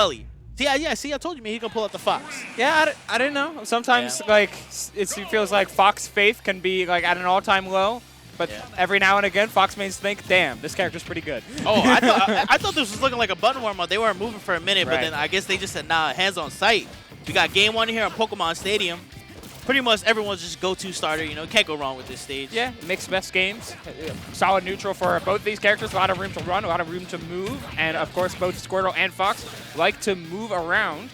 Sully. See, I told you, man, he can pull out the Fox. Yeah, I didn't know. Sometimes, like, it feels like Fox faith can be, like, at an all-time low. But every now and again, Fox mains think, damn, this character's pretty good. Oh, I thought this was looking like a button warm-up. They weren't moving for a minute, but then I guess they just said, nah, hands on sight. We got game 1 here on Pokemon Stadium. Pretty much everyone's just go-to starter. You know, can't go wrong with this stage. Yeah, mixed best games. Solid neutral for both these characters. A lot of room to run, a lot of room to move. And, of course, both Squirtle and Fox like to move around.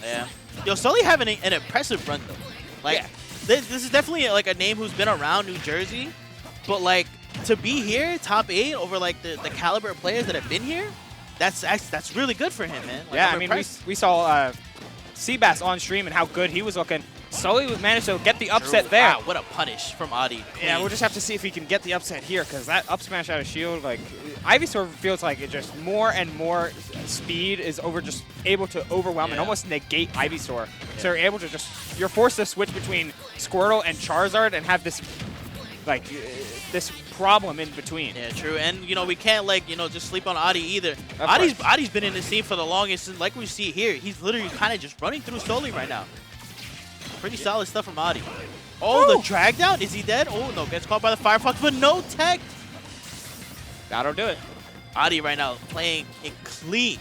Yeah. Yo, Sully having an impressive run, though. Like, this is definitely, like, a name who's been around New Jersey. But, like, to be here, top 8 over, like, the caliber of players that have been here, that's really good for him, man. Like, yeah, I mean, we saw Seabass on stream and how good he was looking. Sully managed to get the upset there. Wow, what a punish from Adi. Yeah, we'll just have to see if he can get the upset here, because that up smash out of shield, like, Ivysaur feels like it just more and more speed is just able to overwhelm and almost negate Ivysaur. So you're able to you're forced to switch between Squirtle and Charizard and have this, like, this problem in between. Yeah, true. And, you know, we can't, like, you know, just sleep on Adi either. Adi's been in the scene for the longest, and like we see here, he's literally kind of just running through Sully right now. Pretty solid stuff from Adi. Oh, the drag down. Is he dead? Oh, no. Gets caught by the Firefox, but no tech. That'll do it. Adi right now playing it clean.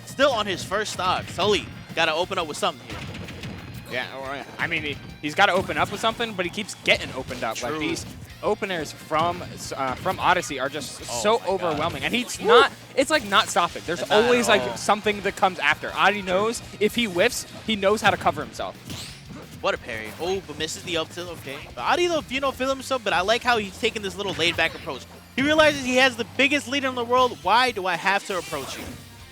Still on his first stock. Sully got to open up with something here. Yeah, I mean, he's got to open up with something, but he keeps getting opened up. True. Like, these openers from Odyssey are just so overwhelming. And he's not, it's like not stopping. There's always like something that comes after. Adi knows if he whiffs, he knows how to cover himself. What a parry. Oh, but misses the up tilt. Okay. But Adi, though, you know, feel himself, but I like how he's taking this little laid-back approach. He realizes he has the biggest leader in the world. Why do I have to approach you?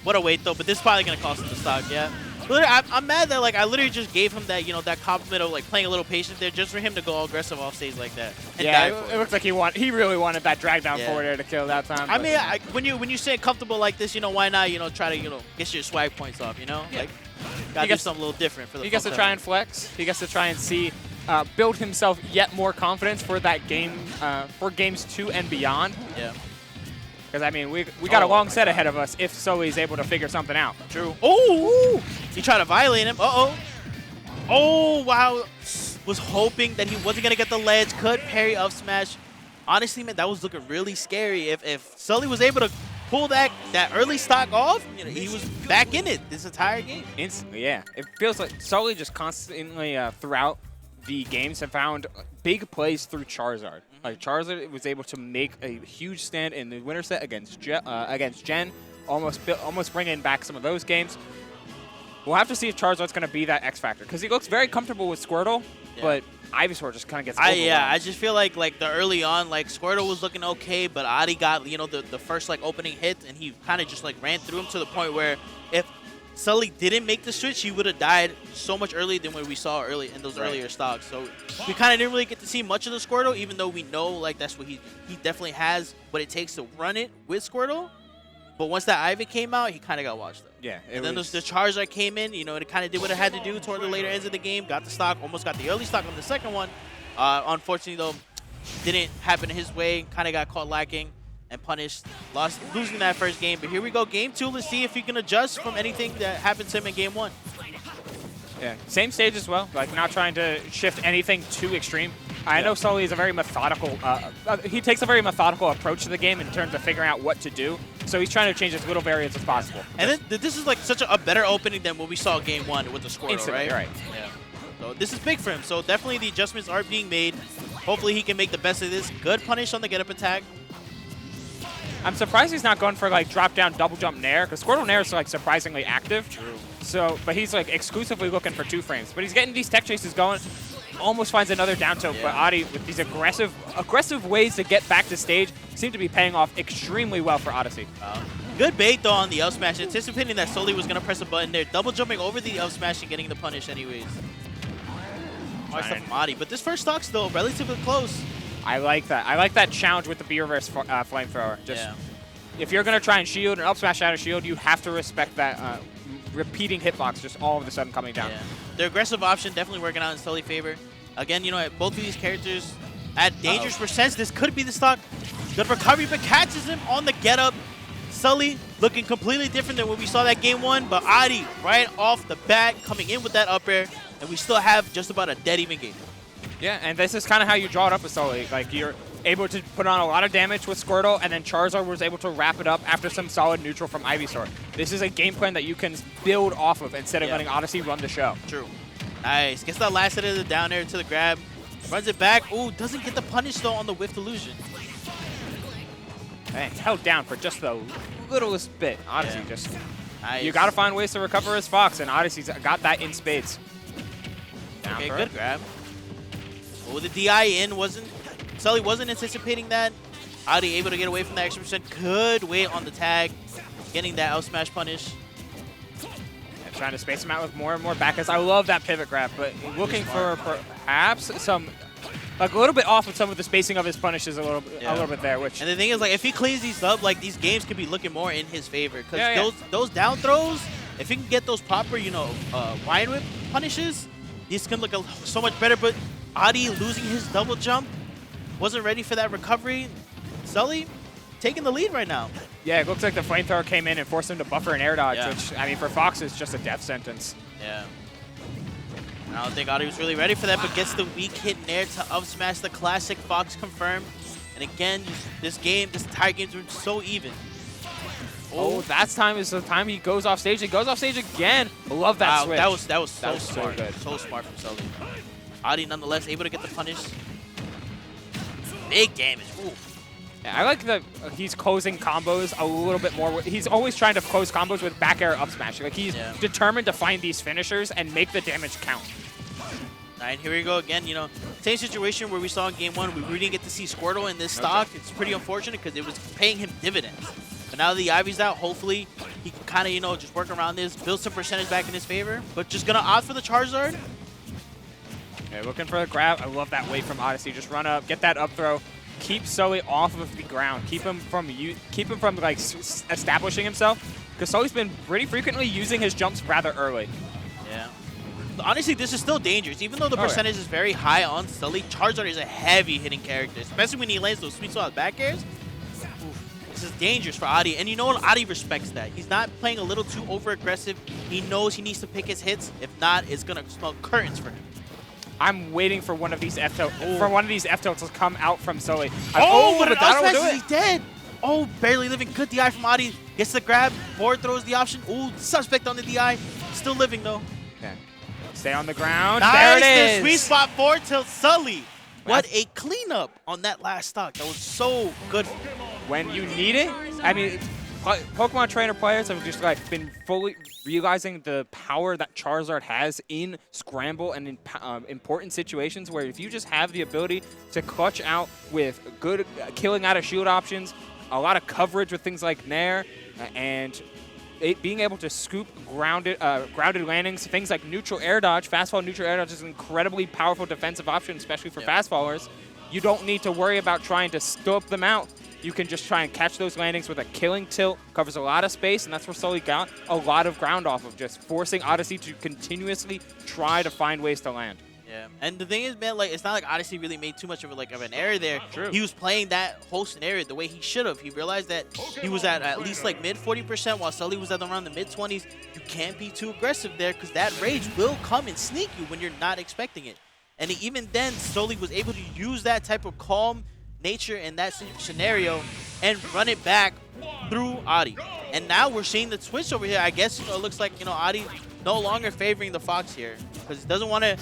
What a wait, though. But this is probably going to cost him the stock, yeah. Literally, I'm mad that, like, I literally just gave him that, you know, that compliment of, like, playing a little patient there just for him to go all aggressive off stage like that. And yeah, it looks like he really wanted that drag down forward there to kill that time. I mean, when you say comfortable like this, you know, why not, you know, try to, you know, get your swag points off, you know? Yeah. Like, gotta do something a little different for the He gets to try and flex. He gets to try and see, build himself yet more confidence for that game, for games 2 and beyond. Yeah. Because, I mean, we got a long set ahead of us if Sully's able to figure something out. True. Oh! He tried to violate him. Uh-oh. Oh, wow. Was hoping that he wasn't going to get the ledge. Could parry up smash. Honestly, man, that was looking really scary. If Sully was able to pull that early stock off, you know, he was back in it this entire game. Instantly, yeah. It feels like Sully just constantly throughout the games have found big plays through Charizard. Like, Charizard was able to make a huge stand in the winner set against Gen, almost bringing back some of those games. We'll have to see if Charizard's going to be that X factor, because he looks very comfortable with Squirtle, but Ivysaur just kind of gets overwhelmed. Yeah, I just feel like the early on, like, Squirtle was looking okay, but Adi got, you know, the first, like, opening hit, and he kind of just, like, ran through him to the point where if Sully didn't make the switch, he would have died so much earlier than what we saw early in those earlier stocks. So we kind of didn't really get to see much of the Squirtle, even though we know, like, that's what he definitely has what it takes to run it with Squirtle. But once that Ivy came out, he kind of got washed up. Yeah. And then the Charizard came in, you know, it kind of did what it had to do toward the later ends of the game, got the stock, almost got the early stock on the second one. Unfortunately, though, didn't happen his way, kind of got caught lacking and punished, losing that first game. But here we go, game 2. Let's see if he can adjust from anything that happened to him in game 1. Yeah, same stage as well, like not trying to shift anything too extreme. I know Sully is a very methodical, he takes a very methodical approach to the game in terms of figuring out what to do. So he's trying to change as little variants as possible. And then, this is like such a better opening than what we saw game 1 with the Squirtle, instantly, right? Yeah. So this is big for him. So definitely the adjustments are being made. Hopefully he can make the best of this. Good punish on the get-up attack. I'm surprised he's not going for, like, drop-down double jump nair, because Squirtle nair is, like, surprisingly active. True. So, but he's, like, exclusively looking for 2 frames. But he's getting these tech chases going. Almost finds another down tilt, but Adi, with these aggressive ways to get back to stage, seem to be paying off extremely well for Odyssey. Good bait, though, on the up smash, anticipating that Sully was going to press a button there. Double jumping over the up smash and getting the punish anyways. Nice stuff from Adi, but this first stock's still relatively close. I like that. I like that challenge with the B-reverse flamethrower. If you're going to try and shield and up smash out of shield, you have to respect that repeating hitbox just all of a sudden coming down. Yeah. The aggressive option definitely working out in Sully's favor. Again, you know, both of these characters at dangerous percents. This could be the stock. Good recovery, but catches him on the get-up. Sully looking completely different than when we saw that game 1, but Adi right off the bat coming in with that up air, and we still have just about a dead even game. Yeah, and this is kind of how you draw it up with Sully. Like, you're able to put on a lot of damage with Squirtle, and then Charizard was able to wrap it up after some solid neutral from Ivysaur. This is a game plan that you can build off of instead of letting Odyssey run the show. True. Nice. Gets that last hit of the down air to the grab. Runs it back. Ooh, doesn't get the punish, though, on the whiff illusion. Man, held down for just the littlest bit. Odyssey just... Nice. You got to find ways to recover as Fox, and Odyssey's got that in spades. Down Okay, for good grab. Oh, the DI in Sully wasn't anticipating that. Adi able to get away from that extra percent. Good wait on the tag. Getting that out smash punish. And trying to space him out with more and more back. I love that pivot grab, but looking for perhaps some, like a little bit off with some of the spacing of his punishes a little bit there. Which, and the thing is, like, if he cleans these up, like, these games could be looking more in his favor. Because those down throws, if he can get those proper, you know, wide whip punishes, these can look so much better. But Adi losing his double jump, wasn't ready for that recovery. Sully taking the lead right now. Yeah, it looks like the flamethrower came in and forced him to buffer an air dodge, which, I mean, for Fox is just a death sentence. Yeah. I don't think Adi was really ready for that, but gets the weak hit nair to up smash the classic Fox confirmed. And again, this entire game's been so even. Oh, that time is the time he goes off stage. He goes off stage again. Love that switch. That was so smart. So good. So smart from Sully. Adi nonetheless able to get the punish. Big damage. Ooh. Yeah, I like that he's closing combos a little bit more. He's always trying to close combos with back air up smash. Like, he's determined to find these finishers and make the damage count. All right, here we go again. You know, same situation where we saw in game 1. We really didn't get to see Squirtle in this stock. It's pretty unfortunate because it was paying him dividends. But now that the Ivy's out, hopefully he can kind of, you know, just work around this, build some percentage back in his favor. But just going to opt for the Charizard. Okay, looking for the grab. I love that wait from Odyssey. Just run up, get that up throw. Keep Sully off of the ground. Keep him from like establishing himself, because Sully's been pretty frequently using his jumps rather early. Yeah. Honestly, this is still dangerous. Even though the percentage is very high on Sully, Charizard is a heavy hitting character, especially when he lands those sweet spot back airs. Oof, this is dangerous for Adi, and you know what? Adi respects that. He's not playing a little too over aggressive. He knows he needs to pick his hits. If not, it's gonna smell curtains for him. I'm waiting for one of these F tilts to come out from Sully. But an up smash, he's dead. Oh, barely living. Good DI from Adi. Gets the grab. Board throws the option. Ooh, suspect on the DI. Still living, though. Okay. Stay on the ground. Nice. There it is. The sweet spot forward till Sully. What a cleanup on that last stock. That was so good. When you need it, I mean, Pokemon trainer players have just like been fully realizing the power that Charizard has in scramble and in important situations, where if you just have the ability to clutch out with good killing out of shield options, a lot of coverage with things like Nair, and being able to scoop grounded landings, things like neutral air dodge. Fastfall neutral air dodge is an incredibly powerful defensive option, especially for fast fallers. You don't need to worry about trying to scope them out. You can just try and catch those landings with a killing tilt. Covers a lot of space, and that's where Sully got a lot of ground off of, just forcing Odyssey to continuously try to find ways to land. Yeah, and the thing is, man, like, it's not like Odyssey really made too much of an error there. True. He was playing that whole scenario the way he should have. He realized that he was at least like mid 40%, while Sully was at around the mid 20s. You can't be too aggressive there, because that rage will come and sneak you when you're not expecting it. And even then, Sully was able to use that type of calm nature in that scenario and run it back through Adi. And now we're seeing the switch over here. I guess it looks like, you know, Adi no longer favoring the Fox here, because he doesn't want to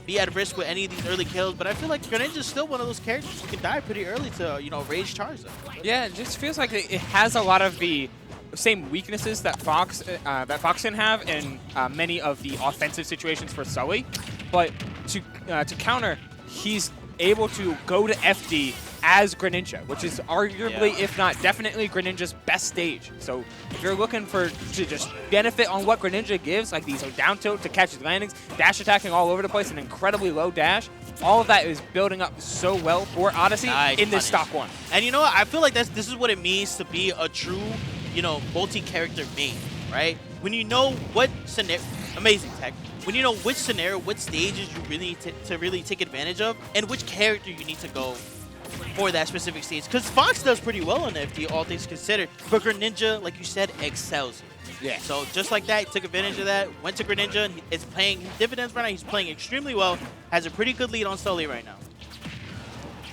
be at risk with any of these early kills. But I feel like Greninja is still one of those characters who can die pretty early to, you know, rage Charizard. Yeah, it just feels like it has a lot of the same weaknesses that Fox can have in many of the offensive situations for Sully. But to counter, he's able to go to FD as Greninja, which is arguably, if not definitely, Greninja's best stage. So if you're looking to just benefit on what Greninja gives, like these down tilt to catch his landings, dash attacking all over the place, an incredibly low dash, all of that is building up so well for Odyssey in this stock 1. And you know what? I feel like this is what it means to be a true, you know, multi-character main, right? When you know what scenario, amazing tech. When you know which scenario, what stages you really need to really take advantage of, and which character you need to go for that specific stage. Because Fox does pretty well on FD, all things considered. But Greninja, like you said, excels. Yeah. So just like that, he took advantage of that, went to Greninja, and it's paying dividends right now. He's playing extremely well, has a pretty good lead on Sully right now.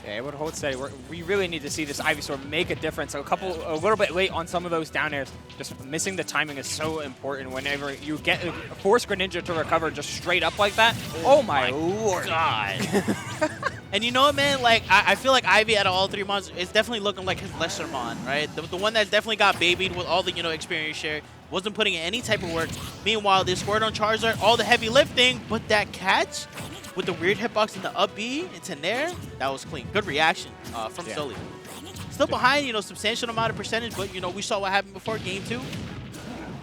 Yeah, able to hold steady. We really need to see this Ivysaur make a difference. A little bit late on some of those down airs. Just missing the timing is so important whenever you force Greninja to recover just straight up like that. Oh my lord. God. And you know what, man? Like, I feel like Ivy out of all 3 months is definitely looking like his lesser Mon, right? The one that definitely got babied with all the, experience share. Wasn't putting in any type of work. Meanwhile, this Squirtle on Charizard, all the heavy lifting, but that catch with the weird hitbox and the up B into Nair, that was clean. Good reaction from Sully. Still behind, substantial amount of percentage, but, we saw what happened before game 2.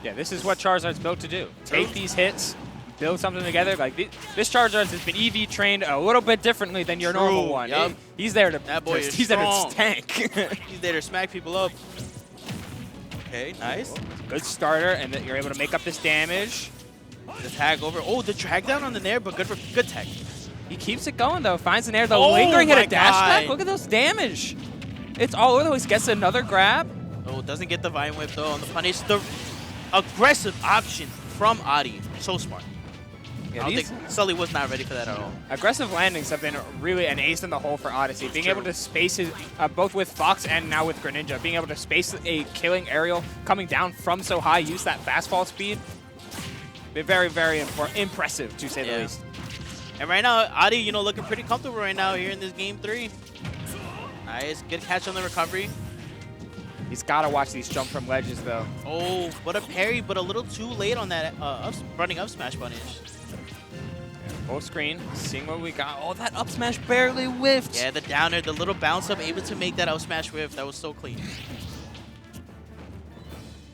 Yeah, this is what Charizard's built to do. Take these hits, build something together. Like this Charizard has been EV trained a little bit differently than your normal one. Yep. He's there to that boy is he's strong. there to tank. He's there to smack people up. Okay, nice. Good starter, and then you're able to make up this damage. The tag over. Oh, the drag down on the Nair, but good tag. He keeps it going though. Finds the Nair, the Oh lingering hit, my a dash back. God. Look at those damage. It's all over the place. Gets another grab. Oh, doesn't get the Vine Whip though on the punish. The aggressive option from Adi. So smart. Yeah, I don't think Sully was not ready for that at all. Aggressive landings have been really an ace in the hole for Odyssey. Being able to space it, both with Fox and now with Greninja, being able to space a killing aerial coming down from so high, use that fast fall speed. Been very, very impressive, to say the least. And right now, Adi, looking pretty comfortable right now here in this game 3. Nice, good catch on the recovery. He's got to watch these jump from ledges, though. Oh, what a parry, but a little too late on that running up smash punish. Full screen, seeing what we got. Oh, that up smash barely whiffed. Yeah, the downer, the little bounce up, able to make that up smash whiff. That was so clean.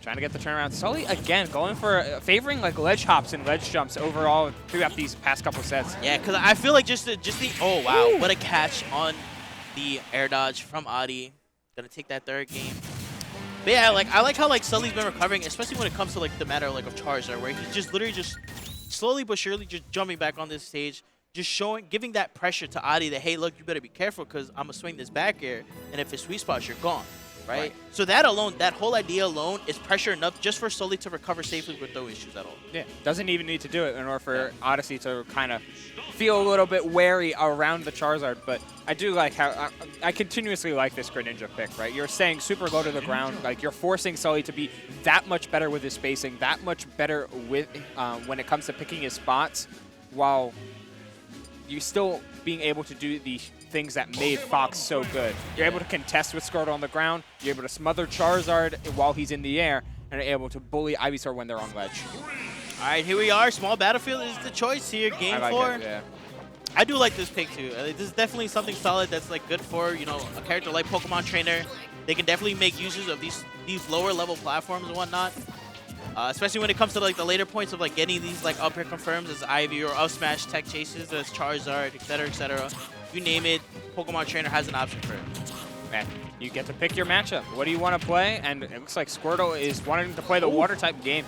Trying to get the turnaround. Sully, again, going for favoring like ledge hops and ledge jumps overall throughout these past couple sets. Yeah, because I feel like just the oh, wow, what a catch on the air dodge from Adi. Gonna take that third game. But yeah, I like how Sully's been recovering, especially when it comes to the matter of Charizard, where he's just literally just slowly but surely just jumping back on this stage, just giving that pressure to Adi that, hey, look, you better be careful because I'm gonna swing this back air, and if it's sweet spots, you're gone, right? So that alone, that whole idea alone is pressure enough just for Sully to recover safely with no issues at all. Yeah, doesn't even need to do it in order for Odyssey to kind of feel a little bit wary around the Charizard, but I do like how I continuously like this Greninja pick, right? You're staying super low to the ground, like you're forcing Sully to be that much better with his spacing, that much better with when it comes to picking his spots, while you still being able to do the things that made Fox so good. You're able to contest with Squirtle on the ground, you're able to smother Charizard while he's in the air, and are able to bully Ivysaur when they're on ledge. All right, here we are. Small Battlefield is the choice here. Game 4. Yeah. I do like this pick too. This is definitely something solid that's good for a character like Pokemon Trainer. They can definitely make uses of these lower level platforms and whatnot. Especially when it comes to the later points of getting these up air confirms as Ivy or up smash tech chases as Charizard, etc., etc. You name it, Pokemon Trainer has an option for it. Man, you get to pick your matchup. What do you want to play? And it looks like Squirtle is wanting to play the water type game.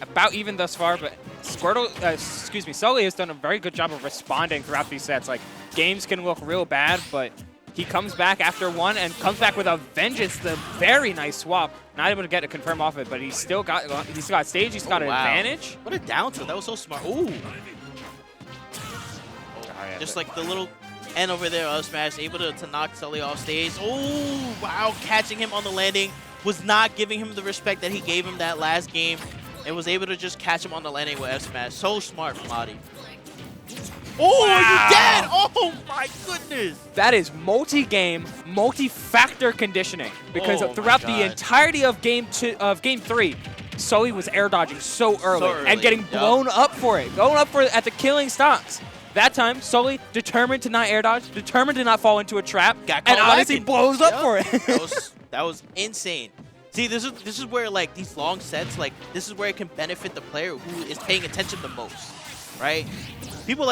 About even thus far, but Sully has done a very good job of responding throughout these sets. Games can look real bad, but he comes back after one and comes back with a vengeance. The very nice swap. Not able to get a confirm off it, but he's still got stage. He's got an advantage. What a down tilt. That was so smart. Ooh. Just the little end over there of smash, able to knock Sully off stage. Oh, wow. Catching him on the landing. Was not giving him the respect that he gave him that last game. And was able to just catch him on the landing with F-Smash. So smart from Adi. Oh, wow. Are you dead? Oh, my goodness. That is multi-game, multi-factor conditioning. Because throughout the entirety of game 3, Sully was air dodging so early and getting blown up for it. Going up for it at the killing stocks. That time, Sully determined to not air dodge, determined to not fall into a trap, and Odyssey blows up for it. That was insane. See, this is where these long sets, this is where it can benefit the player who is paying attention the most, right? People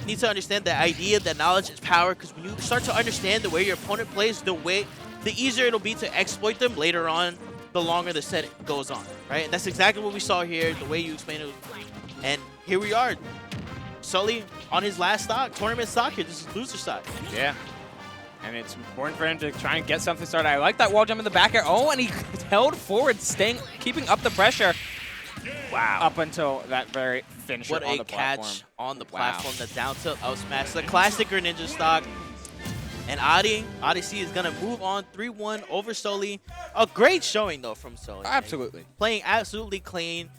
need to understand the idea that knowledge is power, because when you start to understand the way your opponent plays, the easier it'll be to exploit them later on, the longer the set goes on, right? And that's exactly what we saw here, the way you explained it. And here we are. Sully on his last stock, tournament stock here. This is loser stock. Yeah. And it's important for him to try and get something started. I like that wall jump in the back air. Oh, and he held forward, keeping up the pressure. Wow. Up until that very finisher What on a the catch platform. on the platform. The down tilt out smash. The classic Greninja stock. And Odyssey is going to move on 3-1 over Sully. A great showing, though, from Sully. Absolutely. Playing absolutely clean.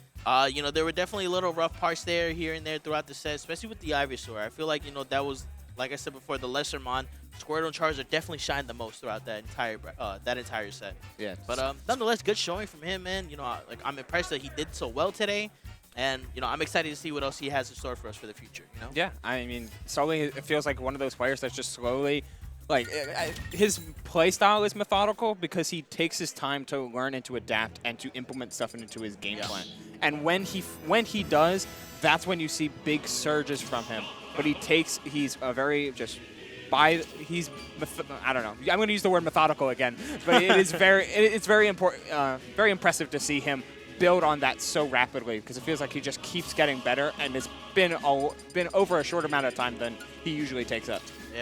You know, there were definitely little rough parts there, here and there throughout the set, especially with the Ivysaur. I feel like, you know, that was, like I said before, the lesser mon. Squirtle and Charizard definitely shined the most throughout that entire set. Yeah. But nonetheless, good showing from him, man. You know, I'm impressed that he did so well today. And, you know, I'm excited to see what else he has in store for us for the future, you know? Yeah, I mean, Sully, it feels like one of those players that's just slowly, like, his play style is methodical because he takes his time to learn and to adapt and to implement stuff into his game plan. And when he does, that's when you see big surges from him. But he's a very just I don't know. I'm going to use the word methodical again, but it's very important, very impressive to see him build on that so rapidly because it feels like he just keeps getting better, and it's been over a short amount of time than he usually takes up. Yeah.